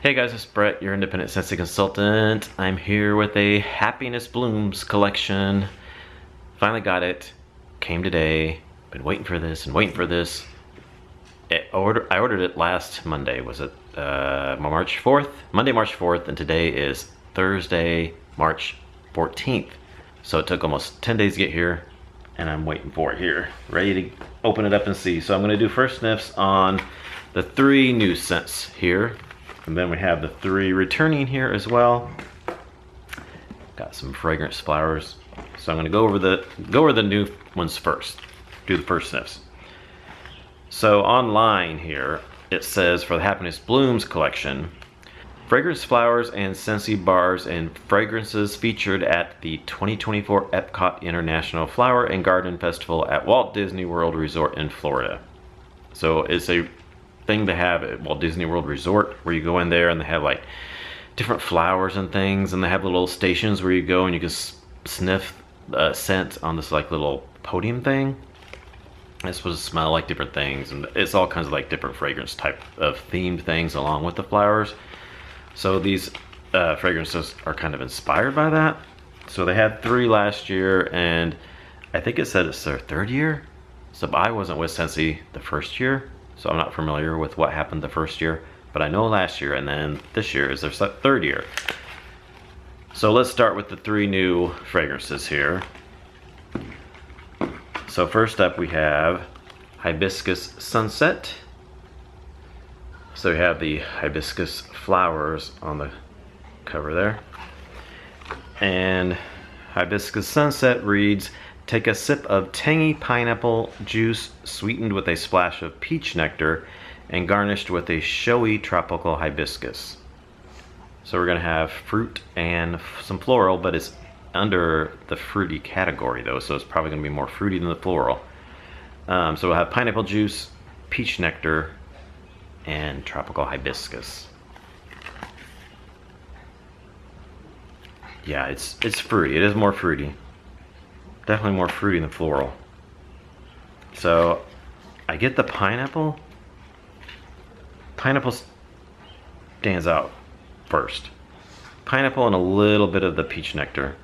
Hey guys, it's Brett, your independent Scentsy consultant. I'm here with a Happiness Blooms collection. Finally got it. Came today. Been waiting for this and waiting for this. I ordered it last Monday. Was it March 4th? Monday, March 4th, and today is Thursday, March 14th. So it took almost 10 days to get here, and I'm waiting for it here. Ready to open it up and see. So I'm gonna do first sniffs on the 3 new scents here. And then we have the 3 returning here as well. Got some fragrance flowers. So I'm gonna go over the new ones first. Do the first sniffs. So online here, it says for the Happiness Blooms collection, fragrance flowers and Scentsy bars and fragrances featured at the 2024 Epcot International Flower and Garden Festival at Walt Disney World Resort in Florida. So it's a thing to have at Walt Disney World Resort where you go in there and they have like different flowers and things, and they have little stations where you go and you can sniff scent on this like little podium thing. It's supposed to smell like different things, and it's all kinds of like different fragrance type of themed things along with the flowers. So these fragrances are kind of inspired by that. So they had 3 last year, and I think it said it's their 3rd year. So I wasn't with Scentsy the first year, so I'm not familiar with what happened the first year, but I know last year and then this year is their 3rd year. So let's start with the 3 new fragrances here. So first up we have Hibiscus Sunset. So we have the hibiscus flowers on the cover there. And Hibiscus Sunset reads, "Take a sip of tangy pineapple juice sweetened with a splash of peach nectar and garnished with a showy tropical hibiscus." So we're gonna have fruit and some floral, but it's under the fruity category though, so it's probably gonna be more fruity than the floral. So we'll have pineapple juice, peach nectar, and tropical hibiscus. Yeah, it's fruity. It is more fruity. Definitely more fruity than floral. So I get the pineapple. Pineapple stands out first. Pineapple and a little bit of the peach nectar.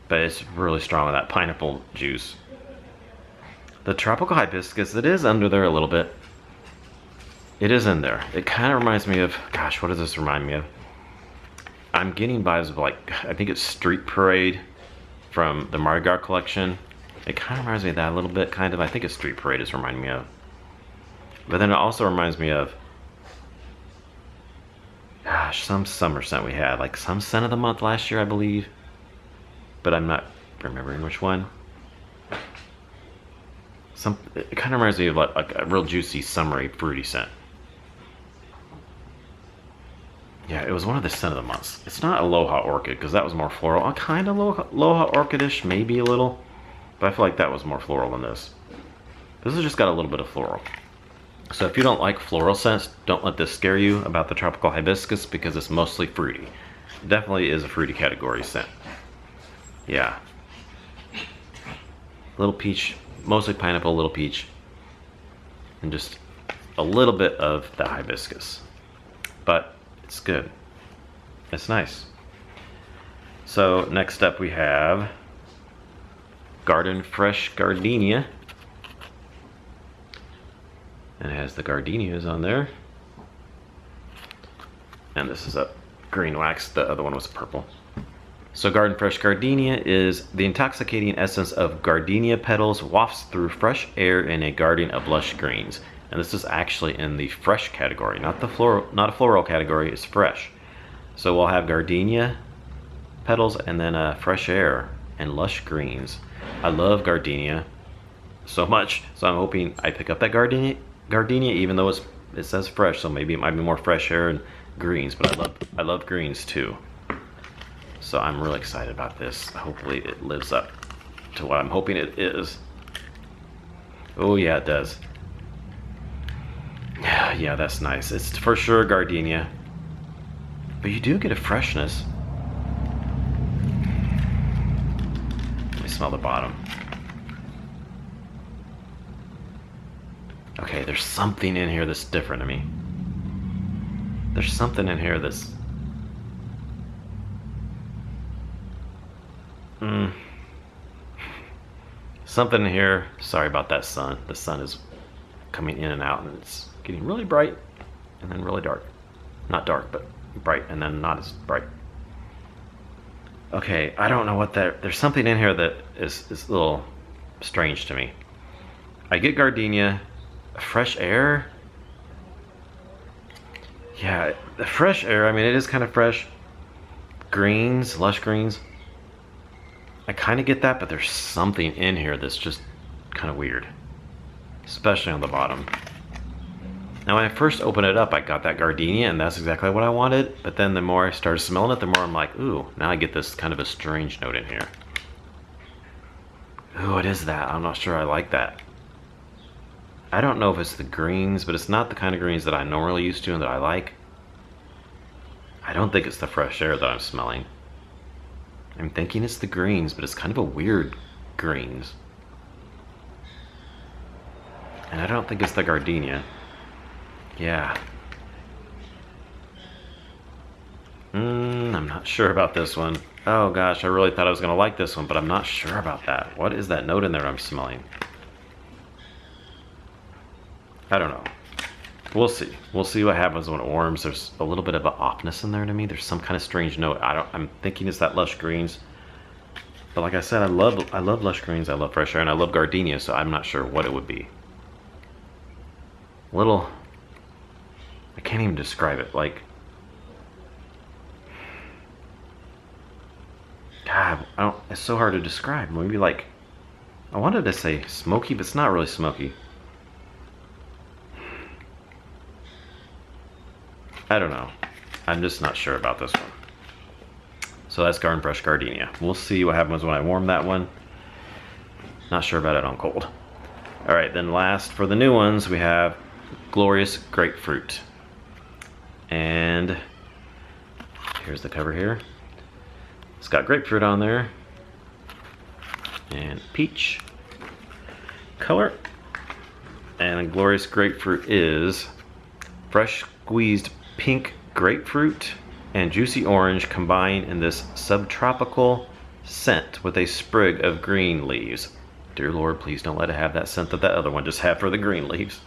But it's really strong with that pineapple juice. The tropical hibiscus, it is under there a little bit. It is in there. It kind of reminds me of, gosh, what does this remind me of? I'm getting vibes of like, I think it's Street Parade from the Mardi Gras collection. It kind of reminds me of that a little bit, kind of. I think it's Street Parade is reminding me of. But then it also reminds me of, gosh, some summer scent we had, like some scent of the month last year, I believe. But I'm not remembering which one. It kind of reminds me of like a real juicy, summery, fruity scent. Yeah, it was one of the scent of the months. It's not Aloha Orchid, because that was more floral. Kind of Aloha Orchidish, maybe a little. But I feel like that was more floral than this. This has just got a little bit of floral. So if you don't like floral scents, don't let this scare you about the tropical hibiscus, because it's mostly fruity. It definitely is a fruity category scent. Yeah. Little peach, mostly pineapple, little peach. And just a little bit of the hibiscus. But it's good. It's nice. So next up we have Garden Fresh Gardenia. And it has the gardenias on there. And this is a green wax. The other one was purple. So Garden Fresh Gardenia is the intoxicating essence of gardenia petals wafts through fresh air in a garden of lush greens. And this is actually in the fresh category, not the floral, not a floral category. It's fresh. So we'll have gardenia petals and then fresh air and lush greens. I love gardenia so much, so I'm hoping I pick up that gardenia, even though it says fresh. So maybe it might be more fresh air and greens, but I love greens too. So I'm really excited about this. Hopefully it lives up to what I'm hoping it is. Oh yeah, it does. Yeah, that's nice. It's for sure gardenia. But you do get a freshness. Let me smell the bottom. Okay, there's something in here that's different to me. There's something in here that's... Something in here. Sorry about that sun. The sun is coming in and out, and it's getting really bright and then really dark. Not dark, but bright, and then not as bright. Okay, I don't know what that... There's something in here that is a little strange to me. I get gardenia. Fresh air? Yeah, the fresh air, I mean, it is kind of fresh. Greens, lush greens. I kind of get that, but there's something in here that's just kind of weird. Especially on the bottom. Now, when I first opened it up, I got that gardenia, and that's exactly what I wanted. But then the more I started smelling it, the more I'm like, ooh, now I get this kind of a strange note in here. Ooh, what is that? I'm not sure I like that. I don't know if it's the greens, but it's not the kind of greens that I normally used to and that I like. I don't think it's the fresh air that I'm smelling. I'm thinking it's the greens, but it's kind of a weird greens. And I don't think it's the gardenia. Yeah. I'm not sure about this one. Oh gosh, I really thought I was gonna like this one, but I'm not sure about that. What is that note in there I'm smelling? I don't know. We'll see. We'll see what happens when it warms. There's a little bit of an offness in there to me. There's some kind of strange note. I'm thinking it's that lush greens. But like I said, I love lush greens, I love fresh air, and I love gardenia, so I'm not sure what it would be. Little... I can't even describe it. Like... God, it's so hard to describe. Maybe like... I wanted to say smoky, but it's not really smoky. I don't know. I'm just not sure about this one. So that's Garden Fresh Gardenia. We'll see what happens when I warm that one. Not sure about it on cold. Alright, then last for the new ones, we have Glorious Grapefruit. And here's the cover here. It's got grapefruit on there. And peach color. And Glorious Grapefruit is fresh squeezed pink grapefruit and juicy orange combined in this subtropical scent with a sprig of green leaves. Dear Lord, please don't let it have that scent that that other one just had for the green leaves.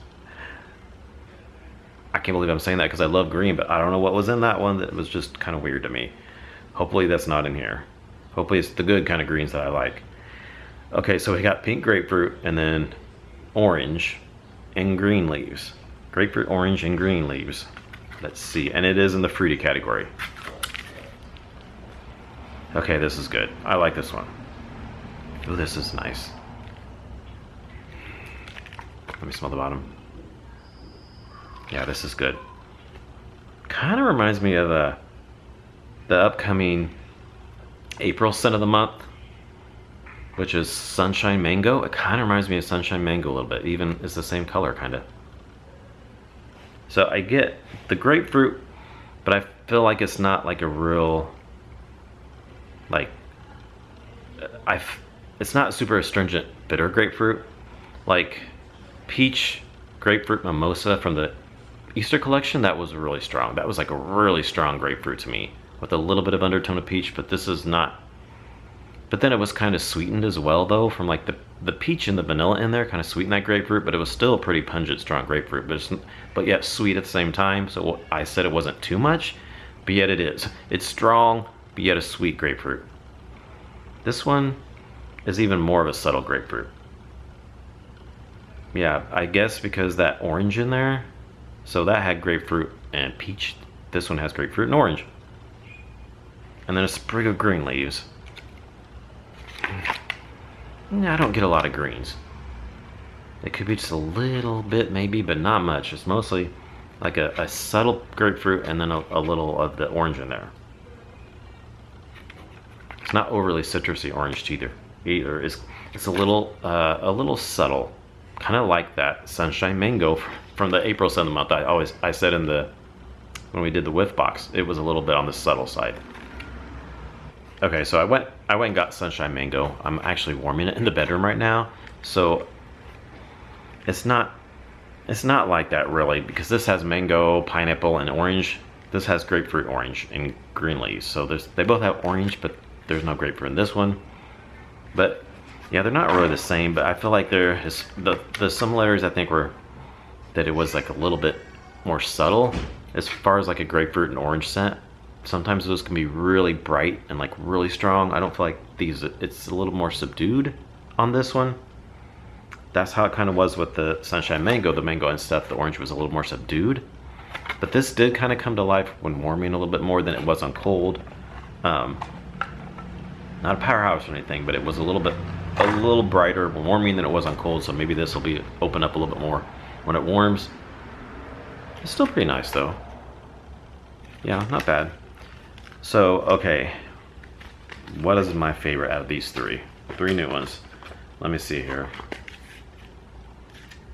I can't believe I'm saying that because I love green, but I don't know what was in that one that was just kind of weird to me. Hopefully that's not in here. Hopefully it's the good kind of greens that I like. Okay, so we got pink grapefruit and then orange and green leaves. Grapefruit, orange, and green leaves. Let's see, and it is in the fruity category. Okay, this is good. I like this one. Oh, this is nice. Let me smell the bottom. Yeah, this is good. Kind of reminds me of the upcoming April scent of the month, which is Sunshine Mango. It kind of reminds me of Sunshine Mango a little bit. Even it's the same color, kind of. So I get the grapefruit, but I feel like it's not like a real, like, it's not super astringent bitter grapefruit. Like peach grapefruit mimosa from the Easter collection, that was really strong. That was like a really strong grapefruit to me with a little bit of undertone of peach, but this is not. But then it was kind of sweetened as well though, from like the peach and the vanilla in there kind of sweetened that grapefruit, but it was still a pretty pungent, strong grapefruit, but yet sweet at the same time. So I said it wasn't too much, but yet it is. It's strong, but yet a sweet grapefruit. This one is even more of a subtle grapefruit. Yeah, I guess because that orange in there, so that had grapefruit and peach. This one has grapefruit and orange. And then a sprig of green leaves. I don't get a lot of greens. It could be just a little bit maybe, but not much. It's mostly like a subtle grapefruit and then a little of the orange in there. It's not overly citrusy orange either. It's a little subtle, kind of like that Sunshine Mango from the April scent of the month. I said when we did the whiff box, it was a little bit on the subtle side. Okay, so I went and got Sunshine Mango. I'm actually warming it in the bedroom right now, so it's not like that really, because this has mango, pineapple, and orange This has grapefruit orange and green leaves. So they both have orange, but there's no grapefruit in this one. But yeah, they're not really the same, but I feel like the similarities I think were that it was like a little bit more subtle as far as like a grapefruit and orange scent. Sometimes those can be really bright and like really strong. I don't feel like it's a little more subdued on this one. That's how it kind of was with the Sunshine Mango. The mango and stuff, the orange was a little more subdued. But this did kind of come to life when warming a little bit more than it was on cold. Not a powerhouse or anything, but it was a little brighter when warming than it was on cold. So maybe this will open up a little bit more when it warms. It's still pretty nice though. Yeah, not bad. So, okay. What is my favorite out of these three? Three new ones. Let me see here.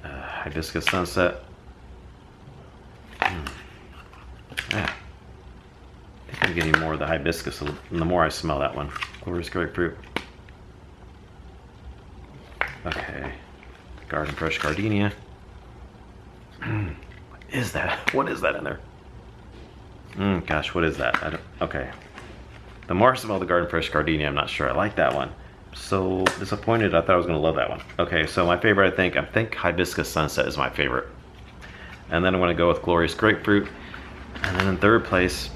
Hibiscus Sunset. Yeah. I think I'm getting more of the hibiscus the more I smell that one. Glorious Grapefruit. Okay. Garden Fresh Gardenia. What is that? What is that in there? Gosh, what is that? Okay. The more I smell the Garden Fresh Gardenia, I'm not sure I like that one. So disappointed. I thought I was going to love that one. Okay, so my favorite, I think Hibiscus Sunset is my favorite. And then I'm going to go with Glorious Grapefruit. And then in third place,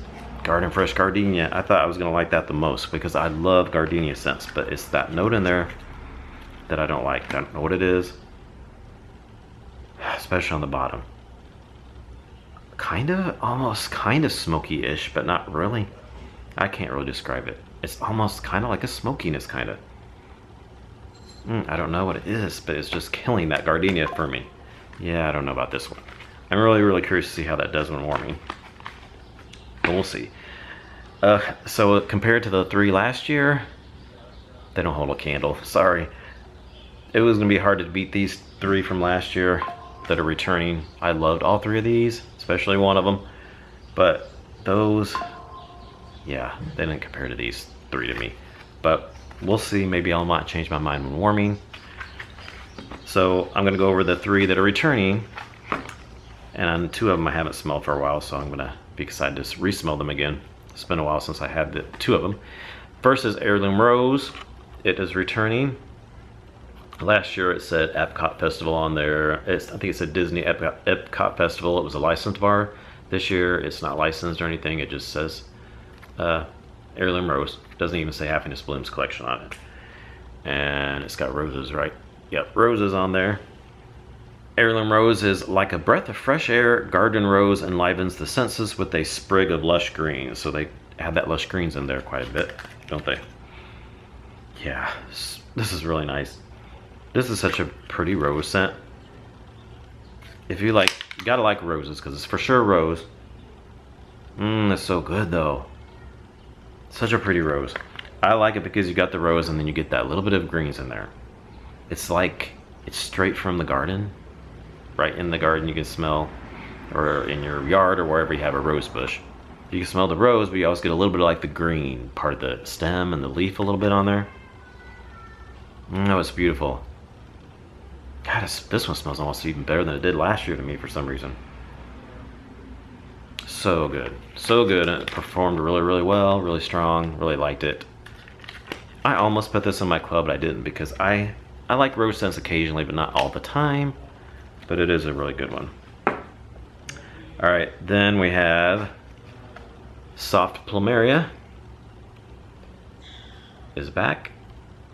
Garden Fresh Gardenia. I thought I was going to like that the most because I love gardenia scents, but it's that note in there that I don't like. I don't know what it is, especially on the bottom. Almost kind of smoky-ish, but not really. I can't really describe it. It's almost kind of like a smokiness, kind of. I don't know what it is, but it's just killing that gardenia for me. Yeah, I don't know about this one. I'm really curious to see how that does when warming. But we'll see. So compared to the three last year, they don't hold a candle. Sorry. It was going to be hard to beat these three from last year that are returning. I loved all three of these, especially one of them. But those, yeah, they didn't compare to these three to me. But we'll see. Maybe I might change my mind when warming. So I'm going to go over the three that are returning. And two of them I haven't smelled for a while, so I'm going to be excited to re-smell them again. It's been a while since I had the two of them. First is Heirloom Rose. It is returning. Last year it said Epcot Festival on there. I think it said Disney Epcot Festival. It was a licensed bar. This year it's not licensed or anything. It just says Heirloom Rose. Doesn't even say Happiness Blooms Collection on it. And it's got roses, right? Yep, roses on there. Heirloom Rose is like a breath of fresh air. Garden Rose enlivens the senses with a sprig of lush greens. So they have that lush greens in there quite a bit, don't they? Yeah, this is really nice. This is such a pretty rose scent. If you gotta like roses because it's for sure rose. It's so good though. Such a pretty rose. I like it because you got the rose and then you get that little bit of greens in there. It's like it's straight from the garden. Right in the garden you can smell, or in your yard or wherever you have a rose bush. You can smell the rose, but you always get a little bit of like the green part of the stem and the leaf a little bit on there. Oh, it's beautiful. God, this one smells almost even better than it did last year to me for some reason. So good. So good. And it performed really well, really strong, really liked it. I almost put this in my club, but I didn't because I like rose scents occasionally, but not all the time. But it is a really good one. Alright, then we have Soft Plumeria is back.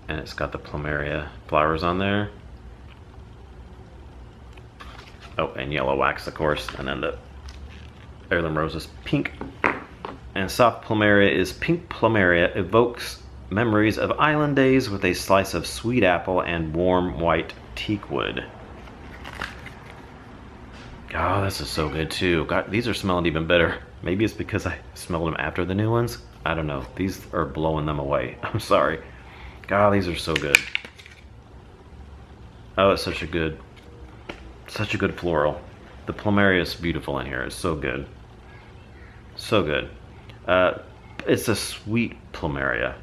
And it's got the Plumeria flowers on there. Oh, and yellow wax, of course. And then the Heirloom Rose is pink. And Soft Plumeria is pink Plumeria. Evokes memories of island days with a slice of sweet apple and warm white teak wood. Oh, this is so good too. God, these are smelling even better. Maybe it's because I smelled them after the new ones. I don't know. These are blowing them away. I'm sorry. God, these are so good. Oh, it's such a good floral. The Plumeria is beautiful in here. It's so good. So good. It's a sweet Plumeria.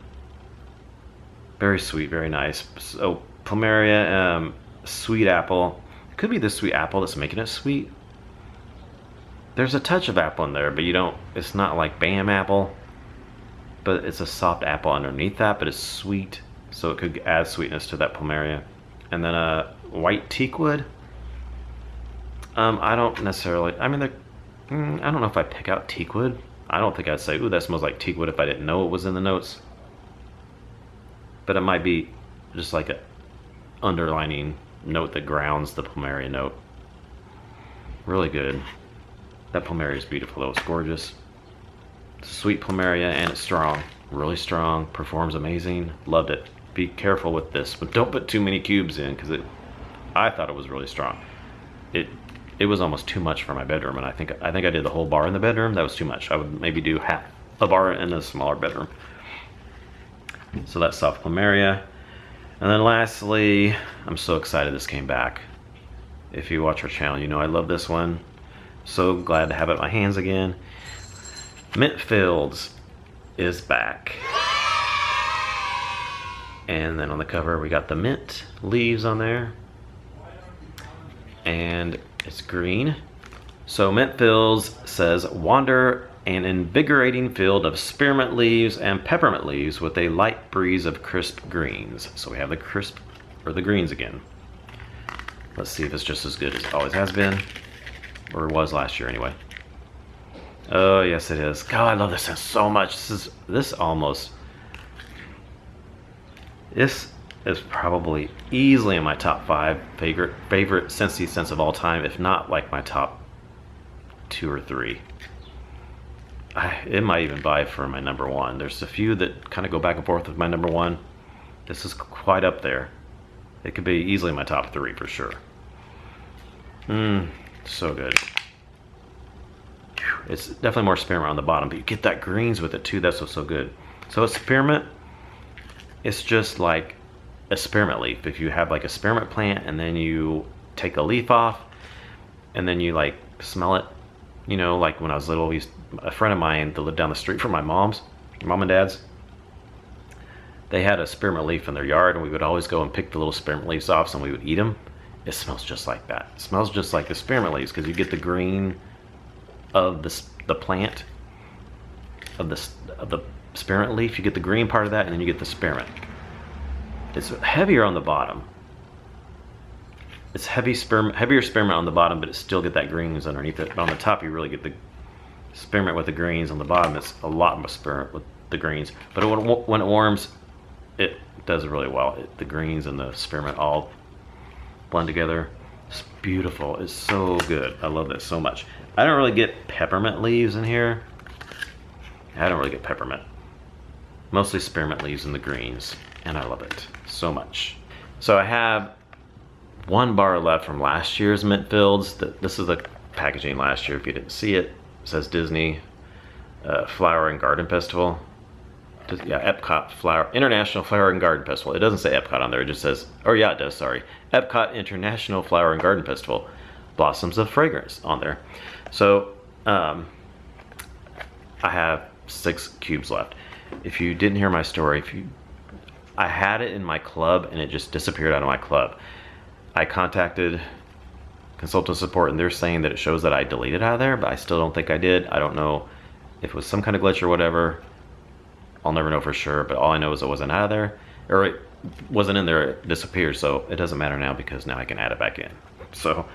Very sweet, very nice. So Plumeria, sweet apple. It could be the sweet apple that's making it sweet. There's a touch of apple in there, but you don't, it's not like Bam apple, but it's a soft apple underneath that, but it's sweet, so it could add sweetness to that plumeria. And then a white teakwood. I don't necessarily, I mean, I don't know if I pick out teakwood. I don't think I'd say, ooh, that smells like teakwood if I didn't know it was in the notes. But it might be just like a underlining note that grounds the plumeria note. Really good. That plumeria is beautiful though, it's gorgeous. It's a sweet plumeria and it's strong. Really strong, performs amazing, loved it. Be careful with this, but don't put too many cubes in because I thought it was really strong. It was almost too much for my bedroom, and I think I did the whole bar in the bedroom. That was too much. I would maybe do half a bar in a smaller bedroom. So that's soft plumeria. And then lastly, I'm so excited this came back. If you watch our channel, you know I love this one. So glad to have it in my hands again. Mint Fields is back. And then on the cover we got the mint leaves on there. And it's green. So Mint Fields says, wander an invigorating field of spearmint leaves and peppermint leaves with a light breeze of crisp greens. So we have the crisp, or the greens again. Let's see if it's just as good as it always has been, or was last year anyway. Oh yes it is. God, I love this scent so much. This is probably easily in my top 5 favorite Scentsy scents of all time, if not like my top 2 or 3. It might even vie for my number 1. There's a few that kind of go back and forth with my number 1. This is quite up there. It could be easily my top 3 for sure. So good. It's definitely more spearmint on the bottom, but you get that greens with it too. That's what's so good. So it's spearmint. It's just like a spearmint leaf. If you have like a spearmint plant and then you take a leaf off and then you like smell it, you know, like when I was little, a friend of mine that lived down the street from my mom and dad's, they had a spearmint leaf in their yard, and we would always go and pick the little spearmint leaves off and we would eat them. It smells just like that. It smells just like the spearmint leaves because you get the green of the plant of the spearmint leaf. You get the green part of that, and then you get the spearmint. It's heavier on the bottom. It's heavier spearmint on the bottom, but it still get that greens underneath it. But on the top, you really get the spearmint with the greens. On the bottom, it's a lot more spearmint with the greens. But when it warms, it does really well. The greens and the spearmint all blend together. It's beautiful. It's so good. I love this so much. I don't really get peppermint leaves in here. I don't really get peppermint. Mostly spearmint leaves in the greens, and I love it so much. So I have 1 bar left from last year's Mint Fields. This is the packaging last year. If you didn't see it, it says Disney Flower and Garden Festival. Yeah, Epcot International Flower and Garden Festival. It doesn't say Epcot on there. It just says, oh yeah, it does. Sorry, Epcot International Flower and Garden Festival. Blossoms of Fragrance on there. So I have 6 cubes left. If you didn't hear my story, I had it in my club and it just disappeared out of my club. I contacted consultant support and they're saying that it shows that I deleted it out of there, but I still don't think I did. I don't know if it was some kind of glitch or whatever. I'll never know for sure, but all I know is it wasn't out of there, or it wasn't in there, it disappeared, so it doesn't matter now because now I can add it back in. So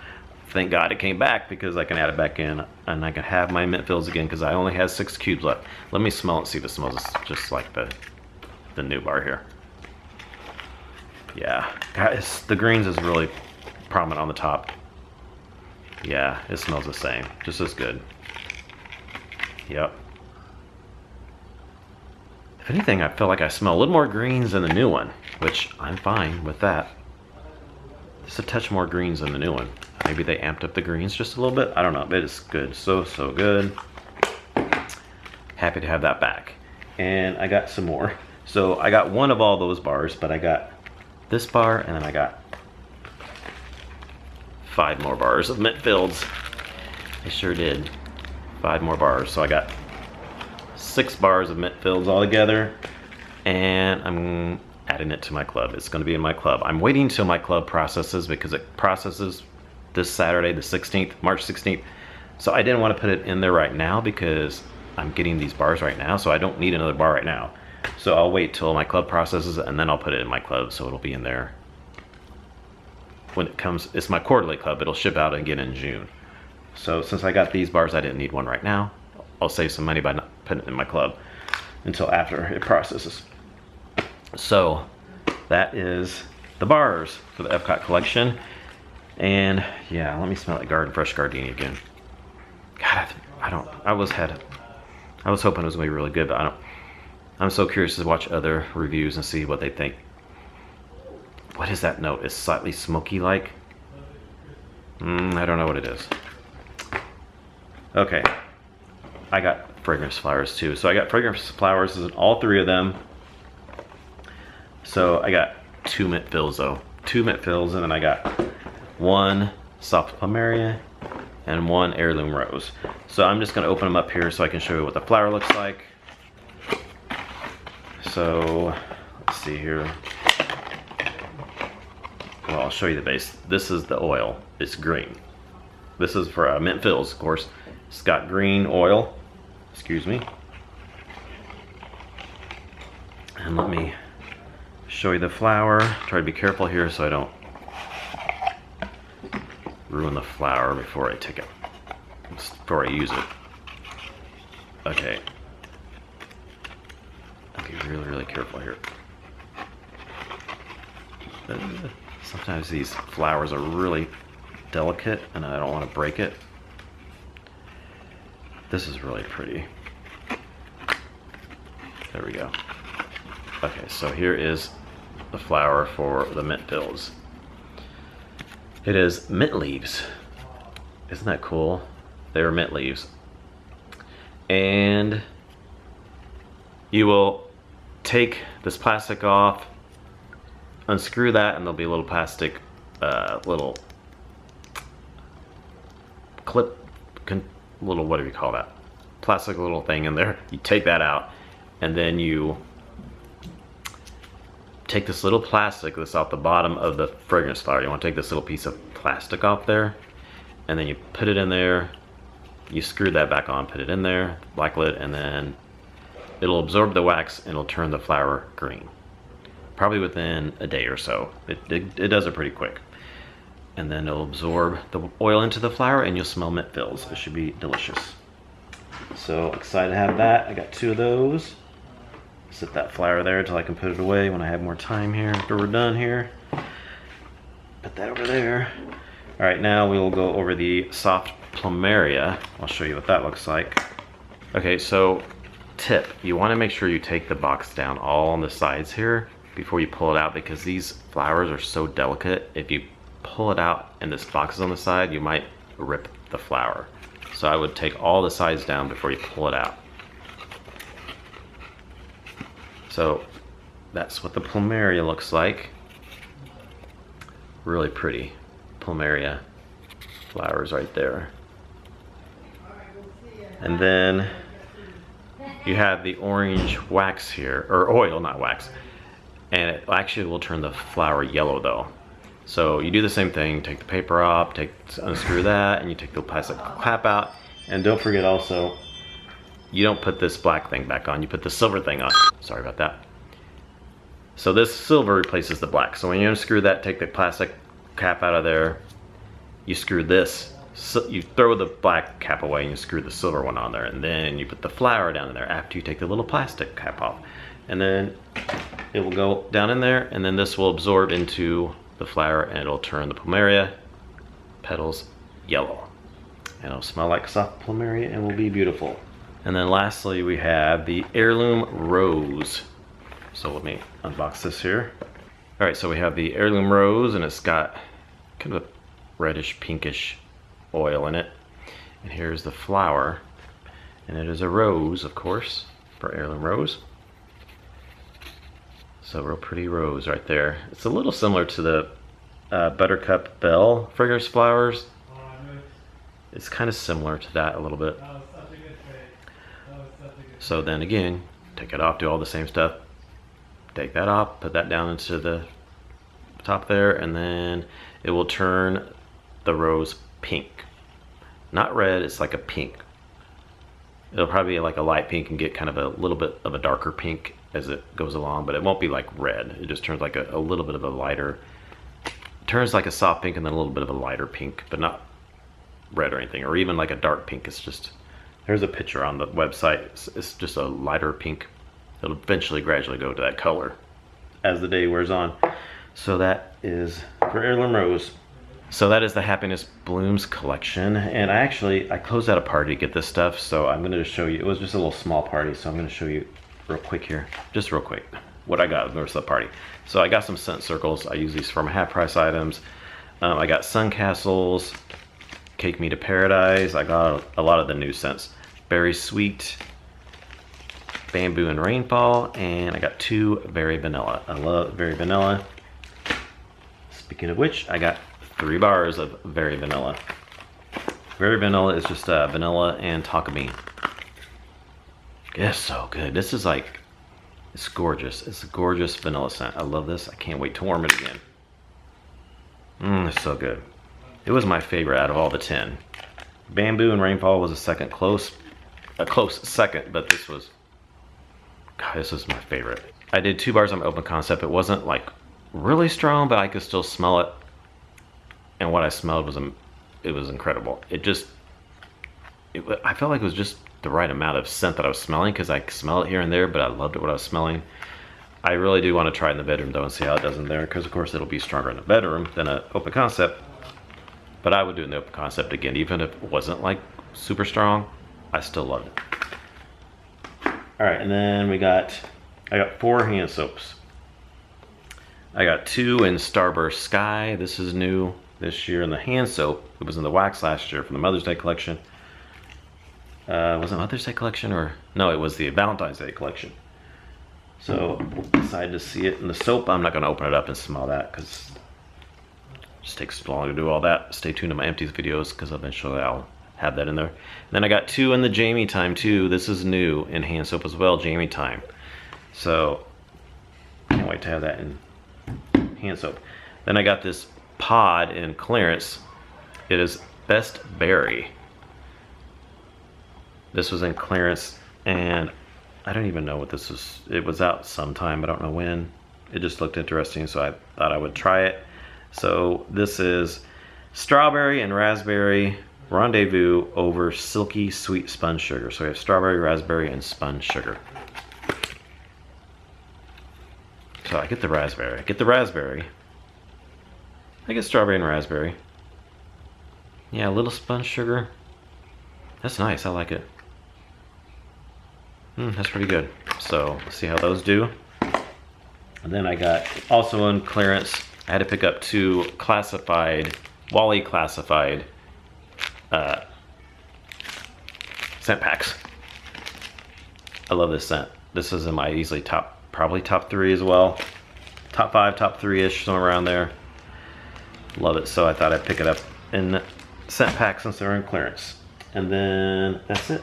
thank God it came back because I can add it back in and I can have my Mint Fields again because I only have 6 cubes left. Let me smell it and see if it smells just like the new bar here. Yeah, guys, the greens is really prominent on the top. Yeah, it smells the same, just as good. Yep. If anything, I feel like I smell a little more greens than the new one, which I'm fine with that. Just a touch more greens than the new one. Maybe they amped up the greens just a little bit. I don't know, but it's good. So good. Happy to have that back. And I got some more. So I got 1 of all those bars, but I got this bar, and then I got 5 more bars of Mint Fields. I sure did. 5 more bars. So I got 6 bars of Mint Fields all together, and I'm adding it to my club. It's going to be in my club. I'm waiting until my club processes because it processes this Saturday, the 16th, March 16th. So I didn't want to put it in there right now because I'm getting these bars right now, so I don't need another bar right now. So I'll wait till my club processes and then I'll put it in my club, so it'll be in there when it comes. It's my quarterly club. It'll ship out again in June. So since I got these bars, I didn't need one right now. I'll save some money by not putting it in my club until after it processes. So that is the bars for the Epcot collection. And yeah, let me smell that fresh gardenia again. God, I was hoping it was gonna be really good, but I'm so curious to watch other reviews and see what they think. What is that note? It's slightly smoky like. I don't know what it is. Okay, I got fragrance flowers too. So I got fragrance flowers in all three of them. So I got 2 mint fills though. 2 mint fills, and then I got 1 soft plumeria and 1 heirloom rose. So I'm just gonna open them up here so I can show you what the flower looks like. So let's see here. Well, I'll show you the base. This is the oil. It's green. This is for mint fills, of course. It's got green oil. Excuse me. And let me show you the flower. Try to be careful here so I don't ruin the flower before I take it, before I use it. Okay. Be really, really careful here. Sometimes these flowers are really delicate and I don't want to break it. This is really pretty. There we go. Okay, so here is the flower for the mint fills. It is mint leaves. Isn't that cool? They're mint leaves. And you will take this plastic off, unscrew that, and there'll be a little plastic, little clip, little, what do you call that? Plastic little thing in there. You take that out, and then you take this little plastic that's off the bottom of the fragrance flower. You want to take this little piece of plastic off there, and then you put it in there. You screw that back on, put it in there, black lid, and then it'll absorb the wax and it'll turn the flower green. Probably within a day or so. It does it pretty quick. And then it'll absorb the oil into the flower and you'll smell mint fills. It should be delicious. So excited to have that. I got 2 of those. Set that flower there until I can put it away when I have more time here after we're done here. Put that over there. All right, now we will go over the soft plumeria. I'll show you what that looks like. Okay, so tip, you want to make sure you take the box down all on the sides here before you pull it out, because these flowers are so delicate. If you pull it out and this box is on the side, you might rip the flower. So I would take all the sides down before you pull it out. So that's what the plumeria looks like. Really pretty plumeria flowers right there. And then you have the orange wax here, or oil, not wax. And it actually will turn the flower yellow though. So you do the same thing, take the paper off, unscrew that, and you take the plastic cap out. And don't forget also, you don't put this black thing back on, you put the silver thing on. Sorry about that. So this silver replaces the black. So when you unscrew that, take the plastic cap out of there, you screw this, so you throw the black cap away and you screw the silver one on there, and then you put the flower down in there after you take the little plastic cap off. And then it will go down in there, and then this will absorb into the flower and it'll turn the plumeria petals yellow. And it'll smell like soft plumeria and will be beautiful. And then lastly, we have the heirloom rose. So let me unbox this here. All right, so we have the heirloom rose, and it's got kind of a reddish pinkish oil in it. And here's the flower, and it is a rose, of course, for heirloom rose. So real pretty rose right there. It's a little similar to the Buttercup Bell fragrance flowers. It's kind of similar to that a little bit. So then again, take it off, do all the same stuff. Take that off, put that down into the top there, and then it will turn the rose pink. not red, it's like a pink. It'll probably be like a light pink and get kind of a little bit of a darker pink as it goes along, but it won't be like red. It just turns like a little bit of a lighter, turns like a soft pink and then a little bit of a lighter pink, but not red or anything, or even like a dark pink. It's just, there's a picture on the website. It's just a lighter pink. It'll eventually gradually go to that color as the day wears on. So that is for Heirloom Rose. So that is the Happiness Blooms collection, and I closed out a party to get this stuff, so I'm going to show you. It was just a little small party, so I'm going to show you real quick here, just real quick, what I got versus the party. So I got some scent circles. I use these for my half price items. I got Sun Castles, Cake Me to Paradise. I got a lot of the new scents. Berry Sweet, Bamboo and Rainfall, and I got 2 Very Vanilla. I love Very Vanilla. Speaking of which, I got 3 bars of Very Vanilla. Very Vanilla is just vanilla and tonka bean. It's so good. This is like, it's gorgeous. It's a gorgeous vanilla scent. I love this. I can't wait to warm it again. It's so good. It was my favorite out of all the 10. Bamboo and Rainfall was a close second, but this was, God, this was my favorite. I did 2 bars on my open concept. It wasn't like really strong, but I could still smell it. And what I smelled was, it was incredible. I felt like it was just the right amount of scent that I was smelling, because I smell it here and there, but I loved it what I was smelling. I really do want to try it in the bedroom though and see how it does in there, because of course it'll be stronger in the bedroom than an open concept. But I would do it in the open concept again, even if it wasn't like super strong. I still loved it. All right, and then I got 4 hand soaps. I got 2 in Starburst Sky. This is new this year in the hand soap. It was in the wax last year from the Mother's Day collection. Was it Mother's Day collection, or no, it was the Valentine's Day collection. So decided to see it in the soap. I'm not going to open it up and smell that because it just takes too long to do all that. Stay tuned to my empties videos because eventually I'll have that in there. And then I got 2 in the Jamie Time too. This is new in hand soap as well, Jamie Time. So can't wait to have that in hand soap. Then I got this pod in clearance. It is Best Berry. This was in clearance, and I don't even know what this is. It was out sometime, I don't know when. It just looked interesting, so I thought I would try it. So this is strawberry and raspberry rendezvous over silky sweet spun sugar. So we have strawberry, raspberry, and spun sugar. So I get the raspberry. I get strawberry and raspberry. Yeah, a little spun sugar. That's nice, I like it. That's pretty good. So let's see how those do. And then I got, also in clearance, I had to pick up 2 classified, Wally classified scent packs. I love this scent. This is in my easily probably top 3 as well. Top 5, top 3-ish, somewhere around there. Love it, so I thought I'd pick it up in scent packs since they're in clearance. And then that's it.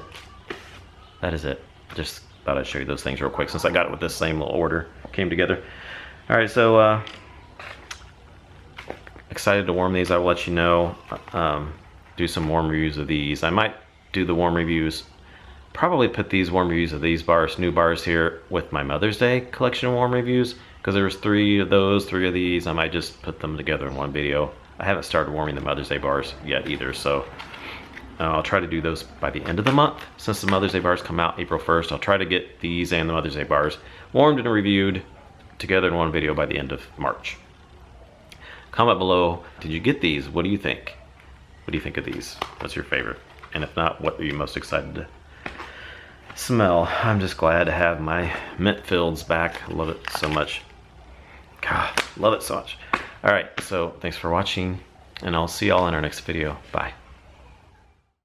That is it. Just thought I'd show you those things real quick since I got it with this same little order. Came together. All right, so excited to warm these. I will let you know. Do some warm reviews of these. I might do the warm reviews. Probably put these warm reviews of these bars, new bars here, with my Mother's Day collection warm reviews, because there was 3 of those, 3 of these. I might just put them together in one video. I haven't started warming the Mother's Day bars yet either, so I'll try to do those by the end of the month. Since the Mother's Day bars come out April 1st, I'll try to get these and the Mother's Day bars warmed and reviewed together in one video by the end of March. Comment below, did you get these? What do you think? What do you think of these? What's your favorite? And if not, what are you most excited to smell? I'm just glad to have my mint fills back. I love it so much. God, love it so much. All right, so thanks for watching, and I'll see y'all in our next video. Bye.